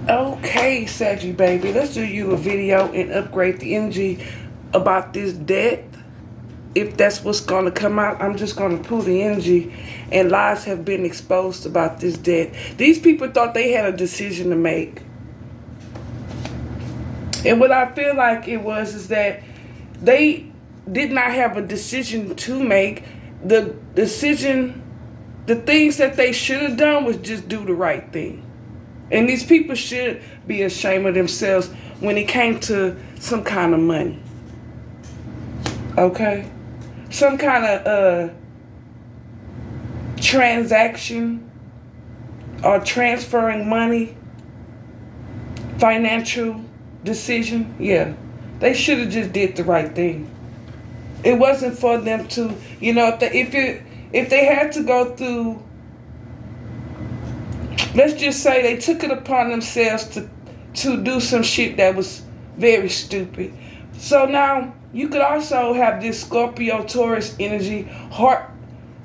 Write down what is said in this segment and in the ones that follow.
Okay, Saggy baby, let's do you a video and upgrade the energy about this debt. If that's what's going to come out, I'm just going to pull the energy, and lies have been exposed about this debt. These people thought they had a decision to make. And what I feel like it was is that they did not have a decision to make. The things that they should have done was just do the right thing. And these people should be ashamed of themselves when it came to some kind of money. Okay? Some kind of transaction or transferring money, financial decision. Yeah. They should have just did the right thing. It wasn't for them to, if they had to go through, let's just say they took it upon themselves to do some shit that was very stupid. So now you could also have this Scorpio Taurus energy, heart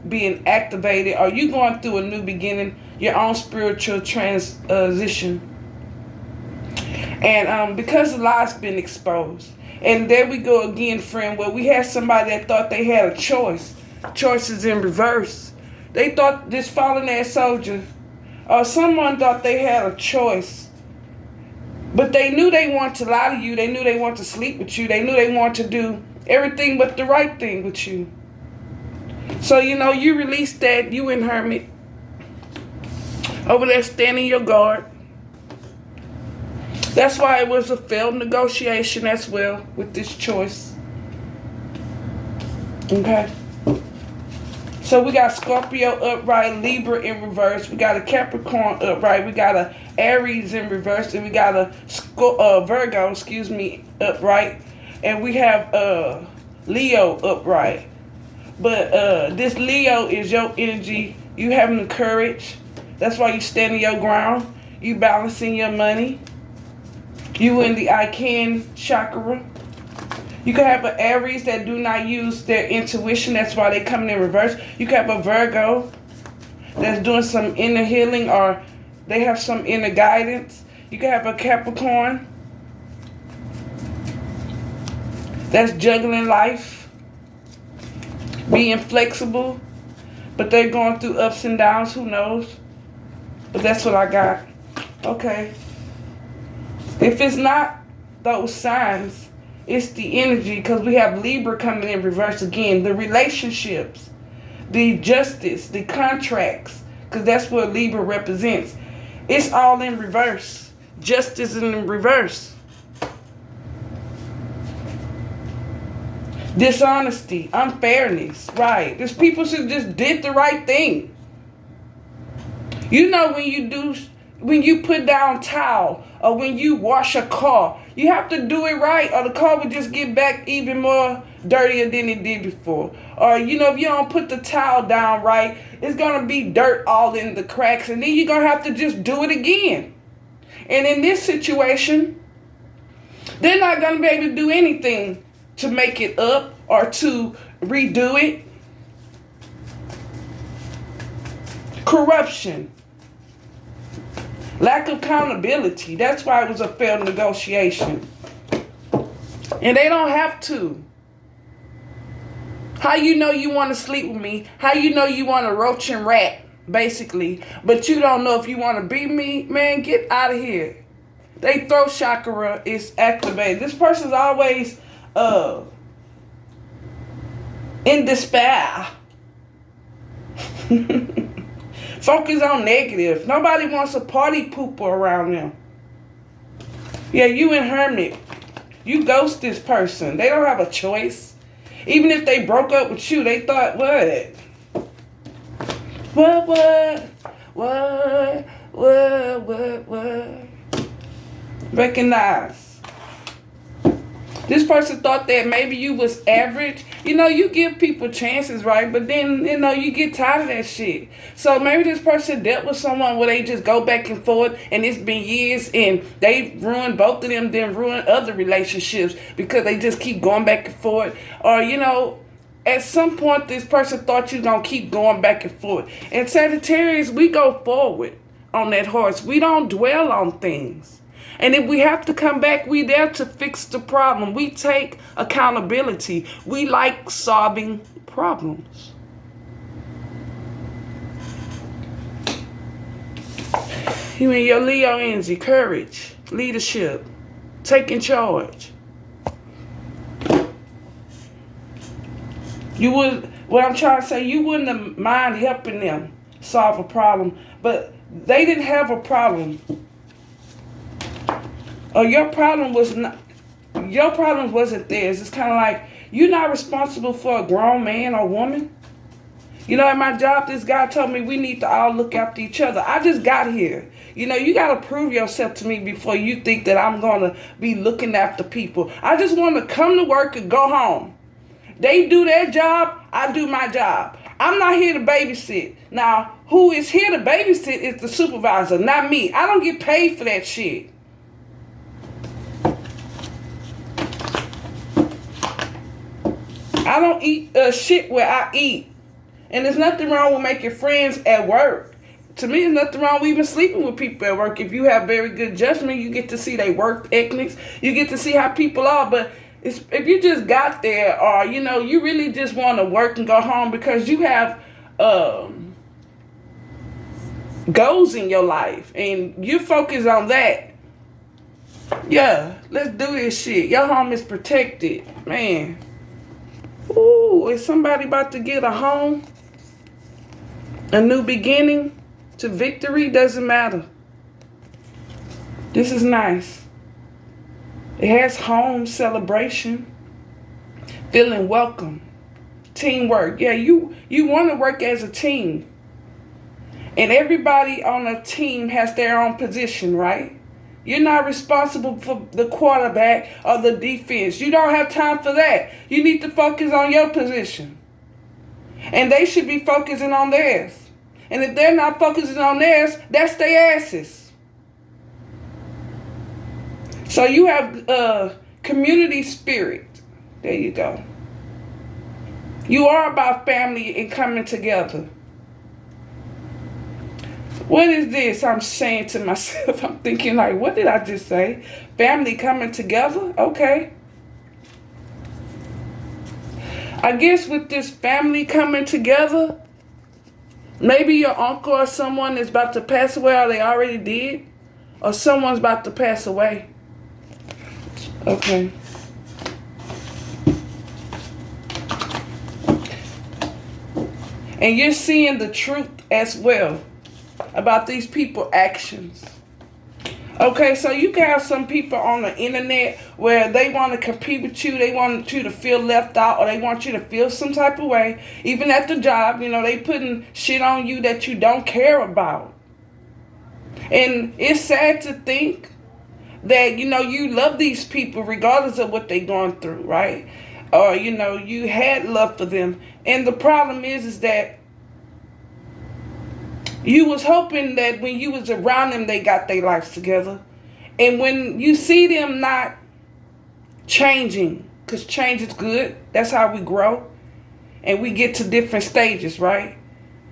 being activated, or you going through a new beginning, your own spiritual transition. And because the lie's been exposed. And there we go again, friend, where we had somebody that thought they had a choice. Choices in reverse. They thought this fallen ass soldier, or someone thought they had a choice. But they knew they wanted to lie to you. They knew they wanted to sleep with you. They knew they wanted to do everything but the right thing with you. So, you released that, you and Hermit, over there standing your guard. That's why it was a failed negotiation as well with this choice. Okay? So we got Scorpio upright, Libra in reverse. We got a Capricorn upright. We got a Aries in reverse. And we got a Virgo, upright. And we have Leo upright. But this Leo is your energy. You having the courage. That's why you standing your ground. You balancing your money. You in the I can chakra. You can have an Aries that do not use their intuition. That's why they coming in reverse. You can have a Virgo that's doing some inner healing, or they have some inner guidance. You can have a Capricorn that's juggling life, being flexible, but they're going through ups and downs. Who knows? But that's what I got. Okay. If it's not those signs, it's the energy, because we have Libra coming in reverse again. The relationships, the justice, the contracts, because that's what Libra represents. It's all in reverse. Justice in reverse. Dishonesty, unfairness, right. These people should just did the right thing. When you put down towel, or when you wash a car, you have to do it right, or the car will just get back even more dirtier than it did before. Or, if you don't put the towel down right, it's going to be dirt all in the cracks, and then you're going to have to just do it again. And in this situation, they're not going to be able to do anything to make it up or to redo it. Corruption. Lack of accountability. That's why it was a failed negotiation. And they don't have to. How you know you want to sleep with me? How you know you want to roach and rat, basically, but you don't know if you want to be me? Man, get out of here. They throat chakra is activated. This person's always in despair. Focus on negative. Nobody wants a party pooper around them. Yeah, you and Hermit. You ghost this person. They don't have a choice. Even if they broke up with you, they thought, what? What? Recognize. This person thought that maybe you was average. You give people chances, right? But then, you get tired of that shit. So maybe this person dealt with someone where they just go back and forth, and it's been years, and they ruined both of them, then ruined other relationships because they just keep going back and forth. Or, at some point, this person thought you was going to keep going back and forth. And Sagittarius, we go forward. on that horse. We don't dwell on things. And if we have to come back, we there to fix the problem. We take accountability. We like solving problems. You and your Leo energy, courage, leadership, taking charge. What I'm trying to say, you wouldn't have mind helping them solve a problem, but they didn't have a problem. Or your problem wasn't theirs. It's kind of like, you're not responsible for a grown man or woman. You know, at my job, this guy told me we need to all look after each other. I just got here. You know, you got to prove yourself to me before you think that I'm going to be looking after people. I just want to come to work and go home. They do their job, I do my job. I'm not here to babysit. Now, who is here to babysit is the supervisor, not me. I don't get paid for that shit. I don't eat shit where I eat. And there's nothing wrong with making friends at work. To me, there's nothing wrong with even sleeping with people at work. If you have very good judgment, you get to see their work ethics. You get to see how people are. But if you just got there, or, you know, you really just want to work and go home because you have goals in your life and you focus on that, yeah, let's do this shit. Your home is protected, man. Ooh, is somebody about to get a home? A new beginning to victory? Doesn't matter. This is nice. It has home celebration, feeling welcome, teamwork. Yeah, you want to work as a team. And everybody on a team has their own position, right? You're not responsible for the quarterback or the defense. You don't have time for that. You need to focus on your position. And they should be focusing on theirs. And if they're not focusing on theirs, that's their asses. So you have community spirit. There you go. You are about family and coming together. What is this I'm saying to myself? I'm thinking like, what did I just say? Family coming together? Okay. I guess with this family coming together, maybe your uncle or someone is about to pass away, or they already did, or someone's about to pass away. Okay. And you're seeing the truth as well about these people's actions. Okay, so you can have some people on the internet where they want to compete with you. They want you to feel left out, or they want you to feel some type of way. Even at the job, you know, they putting shit on you that you don't care about. And it's sad to think that, you know, you love these people regardless of what they're going through, right? Or, you know, you had love for them. And the problem is that you was hoping that when you was around them, they got their lives together. And when you see them not changing, because change is good, that's how we grow. And we get to different stages, right?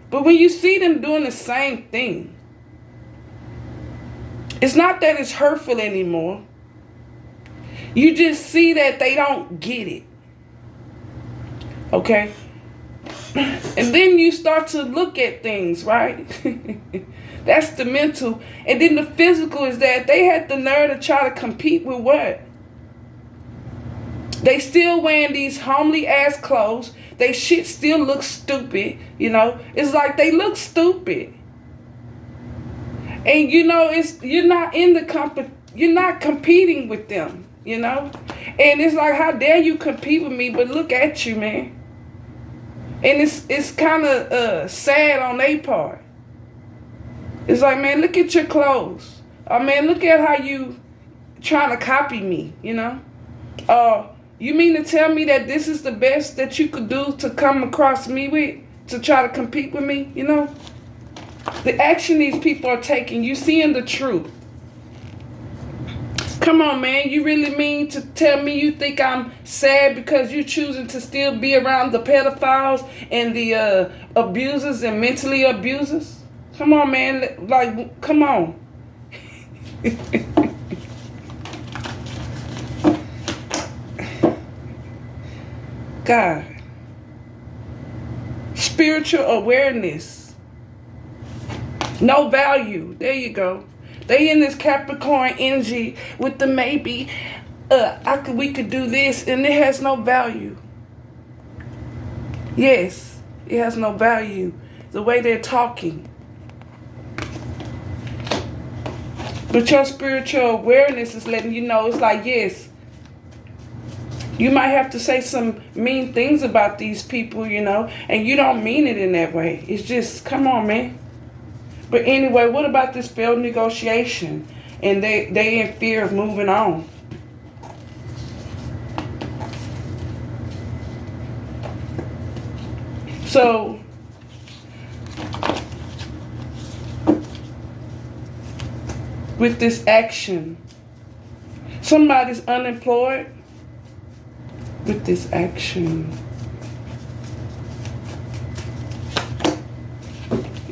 But when you see them doing the same thing, it's not that it's hurtful anymore. You just see that they don't get it. Okay? And then you start to look at things, right? That's the mental. And then the physical is that they had the nerve to try to compete with what? They still wearing these homely ass clothes. They shit still looks stupid, you know? It's like they look stupid. And you know, you're not competing with them, you know? And it's like, how dare you compete with me, but look at you, man. And it's kind of sad on their part. It's like, man, look at your clothes. Oh, man, look at how you trying to copy me, you know? You mean to tell me that this is the best that you could do to come across me with, to try to compete with me, you know? The action these people are taking, you seeing the truth. Come on, man, you really mean to tell me you think I'm sad because you're choosing to still be around the pedophiles and the abusers and mentally abusers? Come on, man. Like, come on. God. Spiritual awareness. No value. There you go. They in this Capricorn energy with the maybe, we could do this, and it has no value. Yes, it has no value. The way they're talking. But your spiritual awareness is letting you know, it's like, yes, you might have to say some mean things about these people, you know, and you don't mean it in that way. It's just, come on, man. But anyway, what about this failed negotiation? And they in fear of moving on. So, with this action, somebody's unemployed with this action.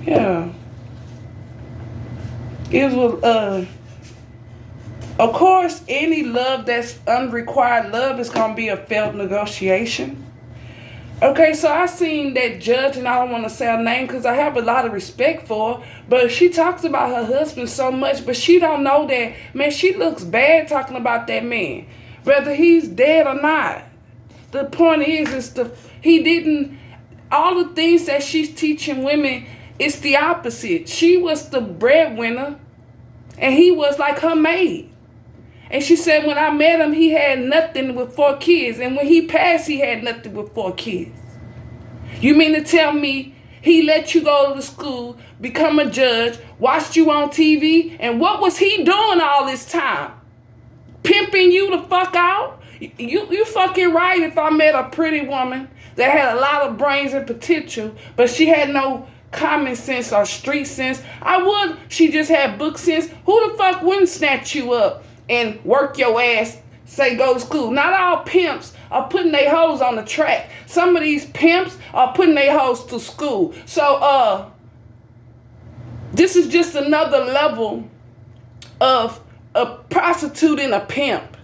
Yeah. It will, of course, any love that's unrequited love is going to be a failed negotiation. Okay, so I seen that judge, and I don't want to say her name because I have a lot of respect for her, but she talks about her husband so much, but she don't know that, man, she looks bad talking about that man, whether he's dead or not. The point is he didn't, all the things that she's teaching women, it's the opposite. She was the breadwinner, and he was like her maid. And she said, when I met him, he had nothing with 4 kids. And when he passed, he had nothing with 4 kids. You mean to tell me he let you go to school, become a judge, watched you on TV, and what was he doing all this time? Pimping you the fuck out? You fucking right if I met a pretty woman that had a lot of brains and potential, but she had no common sense or street sense. I would. She just had book sense. Who the fuck wouldn't snatch you up and work your ass, say go to school? Not all pimps are putting their hoes on the track. Some of these pimps are putting their hoes to school. So, this is just another level of a prostitute and a pimp.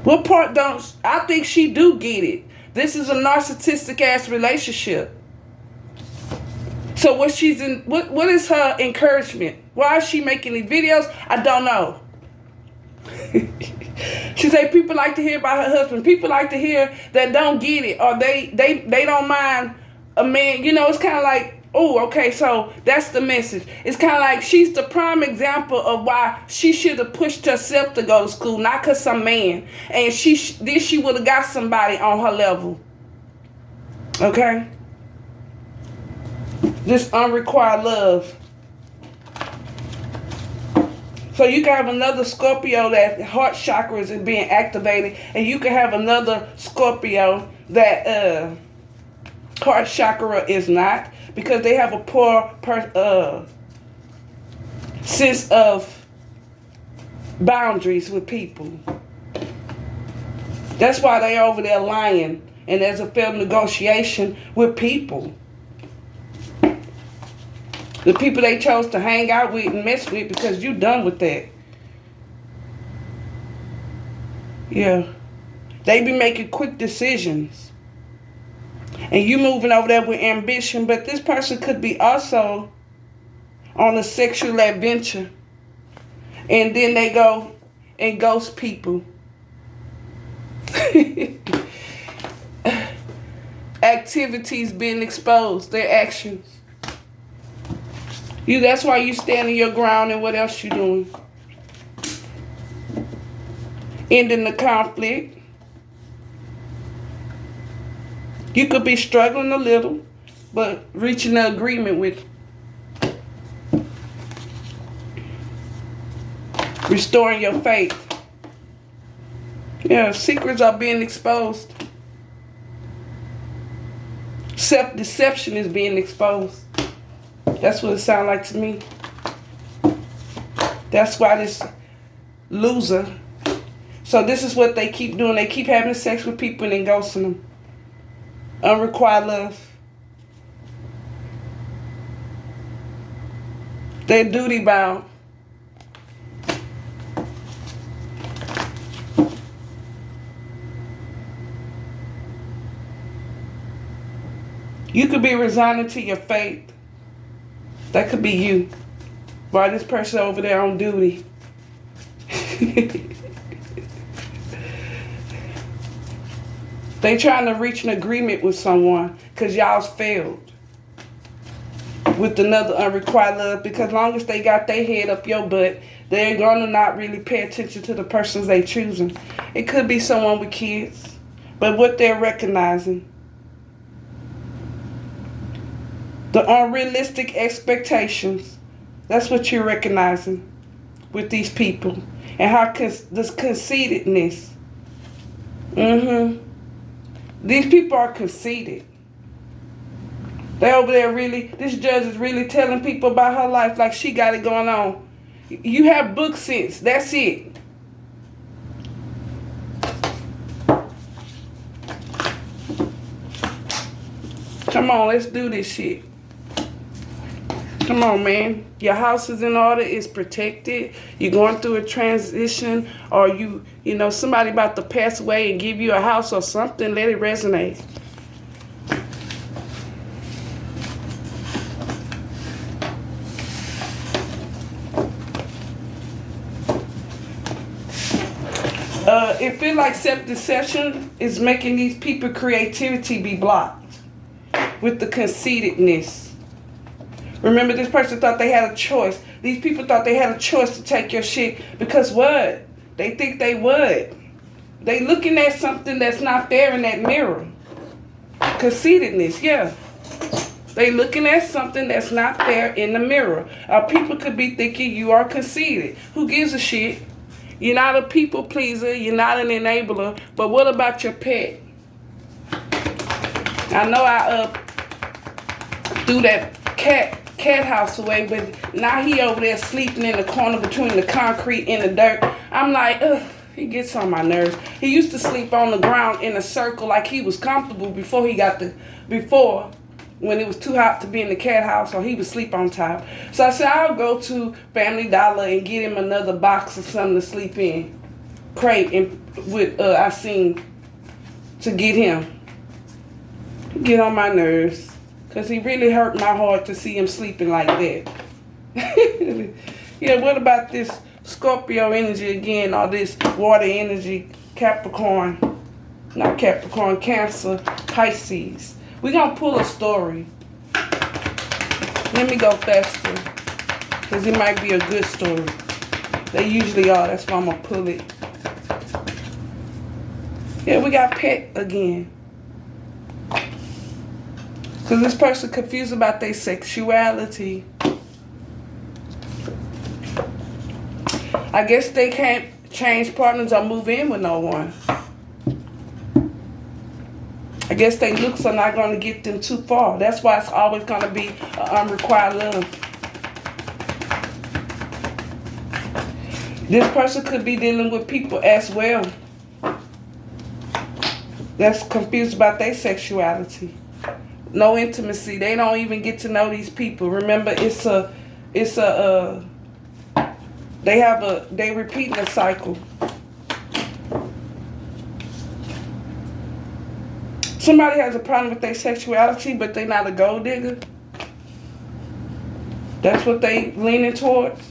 What part don't, I think she do get it. This is a narcissistic ass relationship. So what she's in, what is her encouragement? Why is she making these videos? I don't know. She say people like to hear about her husband. People like to hear that don't get it, or they don't mind a man. You know, it's kind of like, oh, okay, so that's the message. It's kind of like she's the prime example of why she should have pushed herself to go to school, not because some man. And she would have got somebody on her level. Okay? This unrequited love. So you can have another Scorpio that heart chakras is being activated, and you can have another Scorpio that heart chakra is not, because they have a poor sense of boundaries with people. That's why they over there lying, and there's a failed negotiation with people. The people they chose to hang out with and mess with, because you done with that. Yeah. They be making quick decisions. And you moving over there with ambition, but this person could be also on a sexual adventure. And then they go and ghost people. Activities being exposed, their actions. That's why you standing your ground, and what else you doing? Ending the conflict. You could be struggling a little, but reaching an agreement with restoring your faith. Yeah, secrets are being exposed. Self-deception is being exposed. That's what it sounds like to me. That's why this loser. So this is what they keep doing. They keep having sex with people and then ghosting them. Unrequited love. They're duty bound. You could be resigning to your fate. That could be you. While this person over there on duty. They trying to reach an agreement with someone because y'all's failed with another unrequited love, because long as they got their head up your butt, they're going to not really pay attention to the persons they choosing. It could be someone with kids, but what they're recognizing, the unrealistic expectations, that's what you're recognizing with these people. And how this conceitedness. These people are conceited. They over there really, this judge is really telling people about her life like she got it going on. You have book sense, that's it. Come on, let's do this shit. Come on, man. Your house is in order, it's protected. You're going through a transition, or you know, somebody about to pass away and give you a house or something, let it resonate. It feels like self-deception is making these people creativity be blocked with the conceitedness. Remember, this person thought they had a choice. These people thought they had a choice to take your shit because what? They think they would. They looking at something that's not there in that mirror. Conceitedness, yeah. They looking at something that's not there in the mirror. People could be thinking you are conceited. Who gives a shit? You're not a people pleaser. You're not an enabler. But what about your pet? I know I threw that cat house away, but now he over there sleeping in the corner between the concrete and the dirt. I'm like, ugh, he gets on my nerves. He used to sleep on the ground in a circle like he was comfortable before when it was too hot to be in the cat house, or he would sleep on top. So I said, I'll go to Family Dollar and get him another box of something to sleep in. Crate and with I seen to get him. Get on my nerves. Because he really hurt my heart to see him sleeping like that. Yeah, what about this Scorpio energy again, or this water energy, Capricorn, not Capricorn, Cancer, Pisces. We're going to pull a story. Let me go faster, because it might be a good story. They usually are, that's why I'm going to pull it. Yeah, we got pet again. Because this person confused about their sexuality. I guess they can't change partners or move in with no one. I guess their looks are not going to get them too far. That's why it's always going to be unrequited love. This person could be dealing with people as well that's confused about their sexuality. No intimacy. They don't even get to know these people. Remember, they repeating a cycle. Somebody has a problem with their sexuality, but they're not a gold digger. That's what they leaning towards.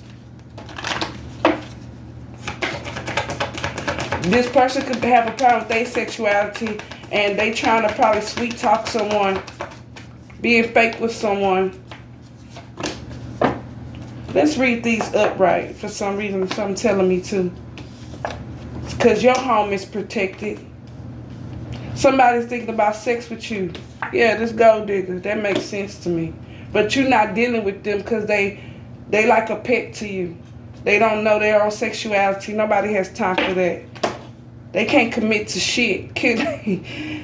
This person could have a problem with their sexuality, and they trying to probably sweet talk someone, being fake with someone. Let's read these upright. For some reason, something telling me to. Because your home is protected. Somebody's thinking about sex with you. Yeah, this gold digger. That makes sense to me. But you're not dealing with them because they like a pet to you. They don't know their own sexuality. Nobody has time for that. They can't commit to shit.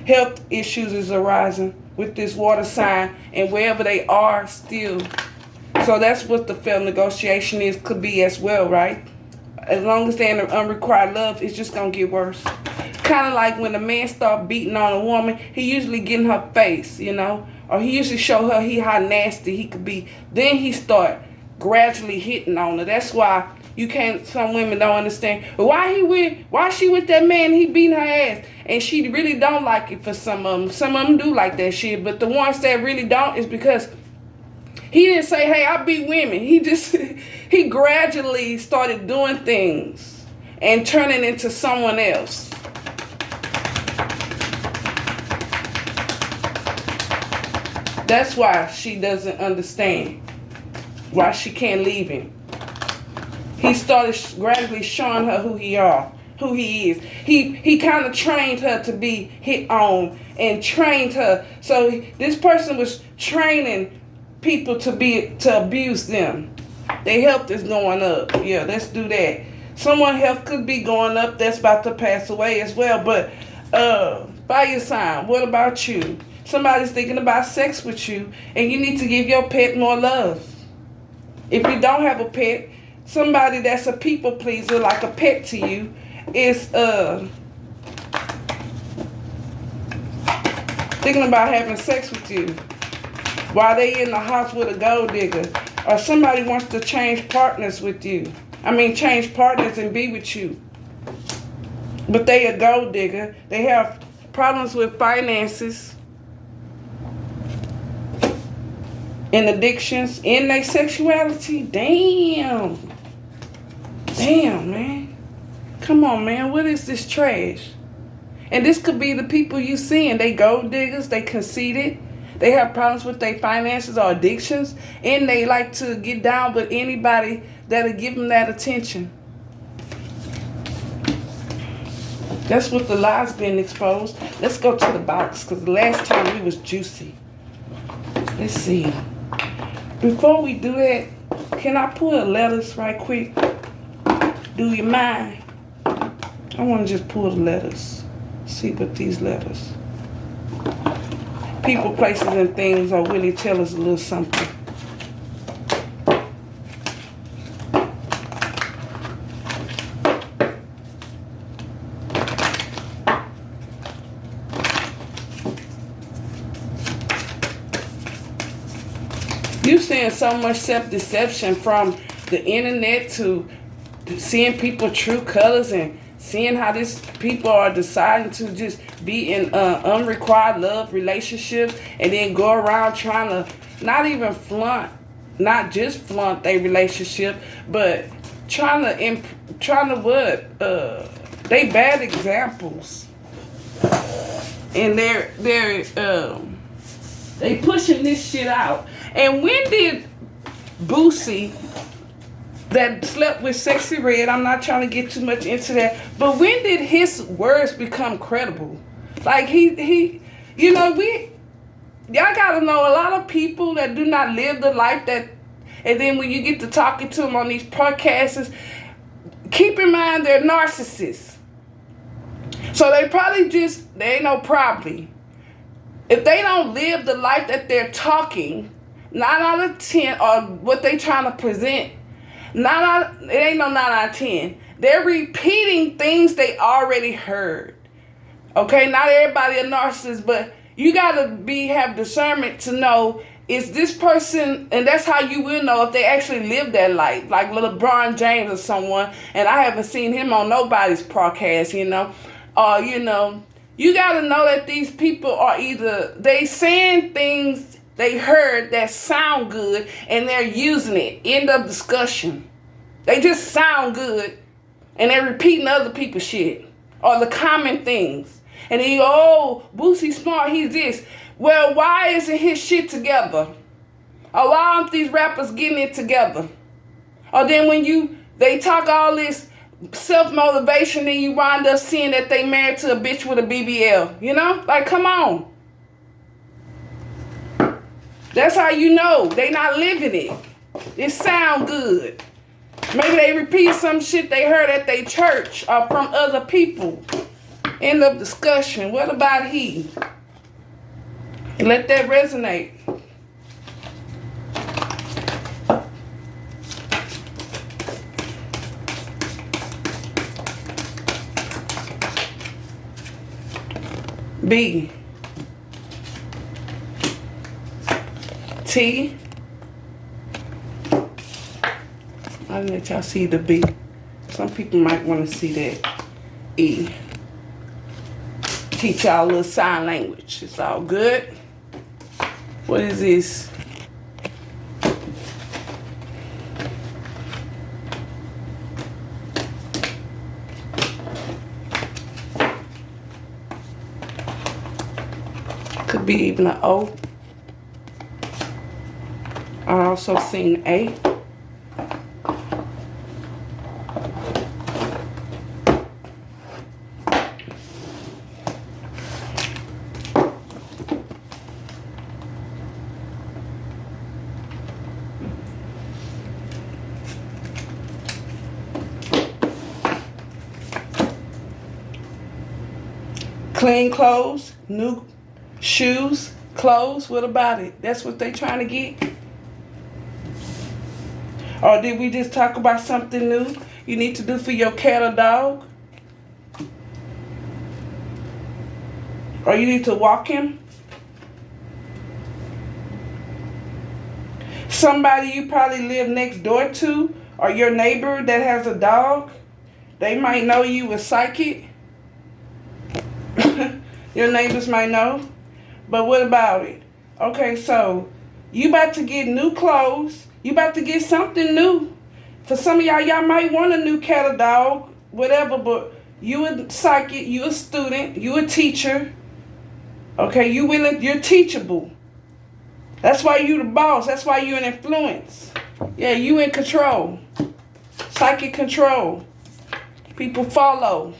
Health issues is arising with this water sign, and wherever they are still. So that's what the failed negotiation is, could be as well, right? As long as they're in unrequited love, it's just going to get worse. Kind of like when a man start beating on a woman, he usually get in her face, you know? Or he usually show her how nasty he could be. Then he start gradually hitting on her. That's why you can't, some women don't understand. Why she with that man, he beating her ass. And she really don't like it for some of them. Some of them do like that shit. But the ones that really don't is because he didn't say, hey, I beat women. He just, he gradually started doing things and turning into someone else. That's why she doesn't understand why she can't leave him. He started gradually showing her who he is. He kind of trained her to be hit on and trained her. So this person was training people to abuse them. Their health is going up. Yeah, let's do that. Someone's health could be going up that's about to pass away as well. But fire sign, what about you? Somebody's thinking about sex with you, and you need to give your pet more love. If you don't have a pet, somebody that's a people pleaser, like a pet to you, is thinking about having sex with you while they in the house with a gold digger. Or somebody wants to change partners with you. Change partners and be with you. But they a gold digger. They have problems with finances and addictions in their sexuality. Damn, man. Come on, man. What is this trash? And this could be the people you seeing. They gold diggers. They conceited. They have problems with their finances or addictions. And they like to get down with anybody that'll give them that attention. That's what the lies being exposed. Let's go to the box, because the last time we was juicy. Let's see. Before we do that, can I pull the letters right quick? Do you mind? I want to just pull the letters. See what these letters. People, places, and things are really tell us a little something. You seeing so much self-deception from the internet to seeing people true colors and seeing how these people are deciding to just be in unrequited love relationships and then go around trying to not even flaunt, not just flaunt their relationship, but trying to they bad examples. And they pushing this shit out. And when did Boosie, that slept with Sexy Red, I'm not trying to get too much into that, but when did his words become credible? Like y'all gotta know a lot of people that do not live the life that, and then when you get to talking to them on these podcasts, keep in mind they're narcissists. So they ain't no probably. If they don't live the life that they're talking, 9 out of 10, or what they trying to present, it ain't no 9 out of 10. They're repeating things they already heard. Okay, not everybody a narcissist, but you gotta have discernment to know, is this person, and that's how you will know if they actually live that life, like LeBron James or someone, and I haven't seen him on nobody's podcast, you gotta know that these people are either, they saying things they heard that sound good and they're using it. End of discussion. They just sound good and they're repeating other people's shit or the common things. And then you go, oh, Boosie's smart, he's this. Well, why isn't his shit together? Or why aren't these rappers getting it together? Or then when they talk all this self-motivation and you wind up seeing that they married to a bitch with a BBL. Like, come on. That's how you know they not living it. It sound good. Maybe they repeat some shit they heard at their church or from other people. End of discussion. What about he? Let that resonate. B. T. I'll let y'all see the B. Some people might want to see that E. Teach y'all a little sign language. It's all good. What is this? Could be even an O. I also seen A. Clean clothes, new shoes, clothes. What about it? That's what they trying to get? Or did we just talk about something new you need to do for your cat or dog? Or you need to walk him? Somebody you probably live next door to, or your neighbor that has a dog, they might know you a psychic. Your neighbors might know. But what about it? Okay, so you about to get new clothes. You about to get something new. For some of y'all might want a new cat or dog, whatever, but you a psychic, you a student, you a teacher. Okay, you're teachable. That's why you the boss. That's why you an influence. Yeah, you in control. Psychic control. People follow.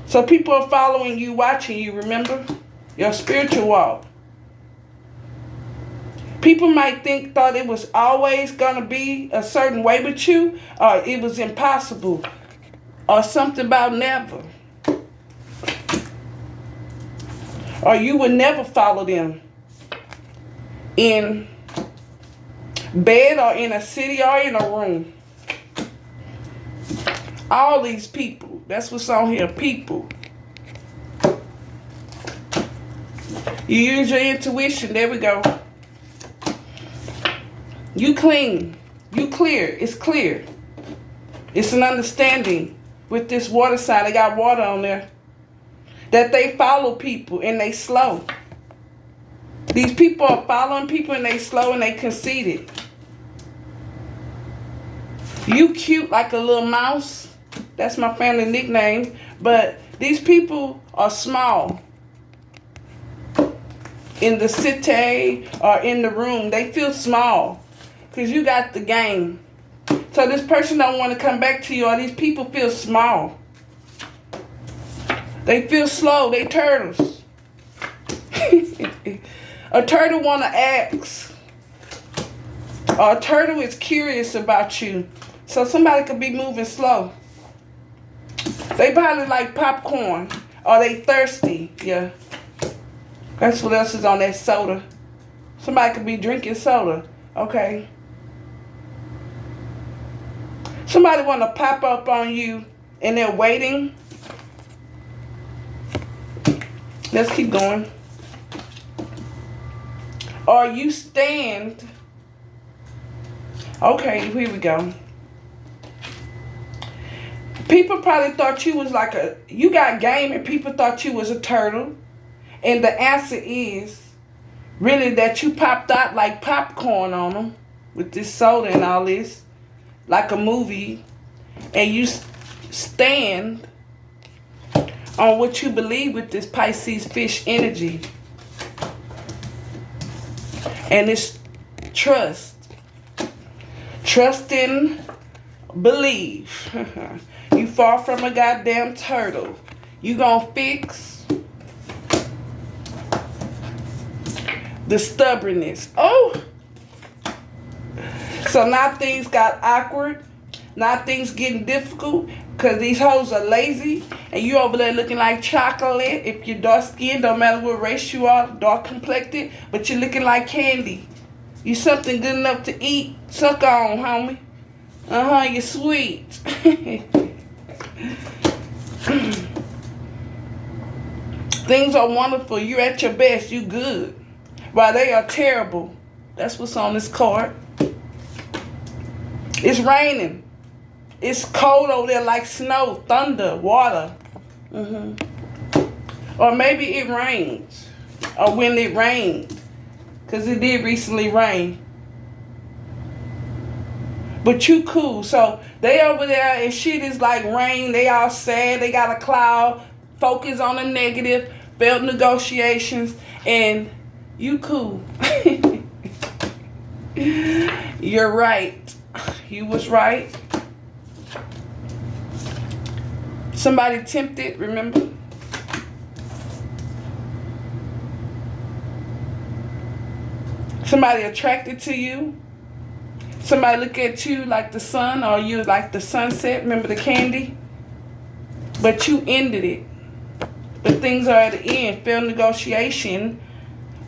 So people are following you, watching you, remember? Your spiritual walk. People might thought it was always going to be a certain way with you, or it was impossible, or something about never. Or you would never follow them in bed or in a city or in a room. All these people, that's what's on here, people. You use your intuition, there we go. You clean, you clear, it's clear. It's an understanding with this water sign, they got water on there, that they follow people and they slow. These people are following people and they slow and they conceited. You cute like a little mouse. That's my family nickname. But these people are small. In the city or in the room, they feel small. Because you got the game. So this person don't want to come back to you, or these people feel small. They feel slow. They turtles. A turtle want to ask. Or a turtle is curious about you. So somebody could be moving slow. They probably like popcorn. Or they thirsty. Yeah. That's what else is on that soda. Somebody could be drinking soda. Okay. Somebody want to pop up on you and they're waiting. Let's keep going. Or you stand. Okay, here we go. People probably thought you was like you got game and people thought you was a turtle. And the answer is really that you popped out like popcorn on them with this soda and all this, like a movie, and you stand on what you believe with this Pisces fish energy. And it's trust. Trust and believe. You far from a goddamn turtle. You gonna fix the stubbornness. Oh! So now things got awkward. Now things getting difficult because these hoes are lazy and you over there looking like chocolate. If you're dark skinned, don't matter what race you are, dark complected, but you're looking like candy. You something good enough to eat. Suck on, homie. You're sweet. Things are wonderful. You're at your best. You good. While they are terrible. That's what's on this card. It's raining. It's cold over there like snow, thunder, water. Or maybe it rains. Or when it rained. Because it did recently rain. But you cool. So they over there and shit is like rain. They all sad. They got a cloud. Focus on the negative. Failed negotiations. And you cool. You're right. You was right. Somebody tempted, remember? Somebody attracted to you. Somebody look at you like the sun, or you like the sunset. Remember the candy? But you ended it. But things are at the end. Failed negotiation.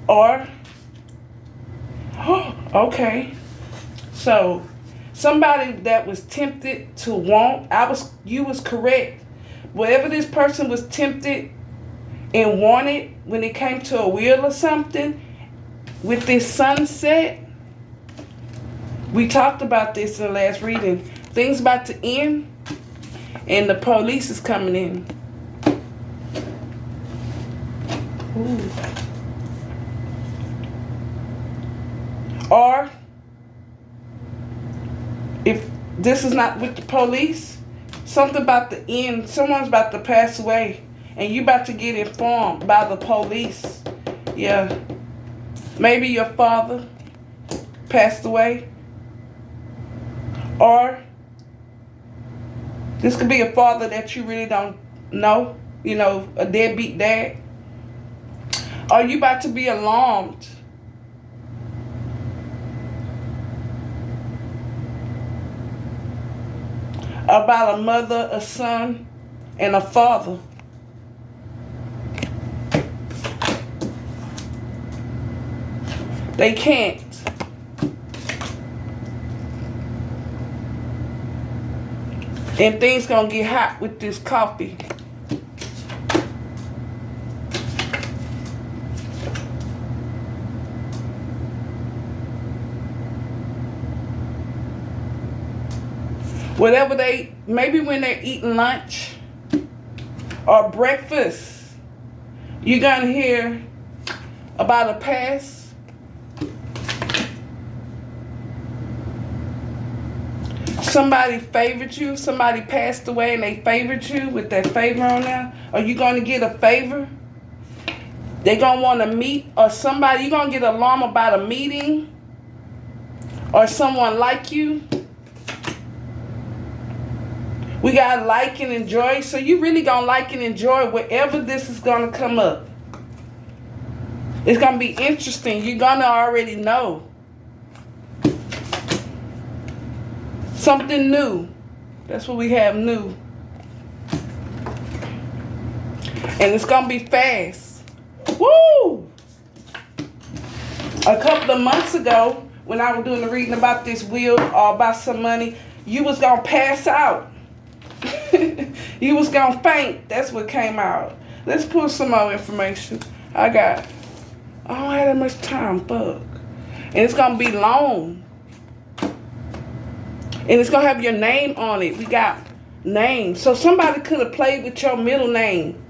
Or, okay. So, somebody that was tempted to want, you was correct. Whatever this person was tempted and wanted when it came to a wheel or something, with this sunset, we talked about this in the last reading. Things about to end, and the police is coming in. Ooh. Or, if this is not with the police, something about the end, someone's about to pass away, and you about to get informed by the police. Yeah. Maybe your father passed away. Or this could be a father that you really don't know. You know, a deadbeat dad. Or you about to be alarmed. About a mother, a son, and a father. They can't. And things gonna get hot with this coffee. Whatever maybe when they're eating lunch or breakfast, you're gonna hear about a past. Somebody favored you, somebody passed away and they favored you with that favor on there. Are you going to get a favor? They're going to want to meet, or somebody, you're going to get an alarm about a meeting or someone like you. We got like and enjoy, so you really going to like and enjoy whatever this is going to come up. It's going to be interesting. You're going to already know. Something new. That's what we have, new. And it's going to be fast. Woo! A couple of months ago, when I was doing the reading about this wheel or about some money, you was going to pass out. You was going to faint. That's what came out. Let's pull some more information. I don't have that much time. Fuck. And it's going to be long. And it's going to have your name on it. We got names. So somebody could have played with your middle name.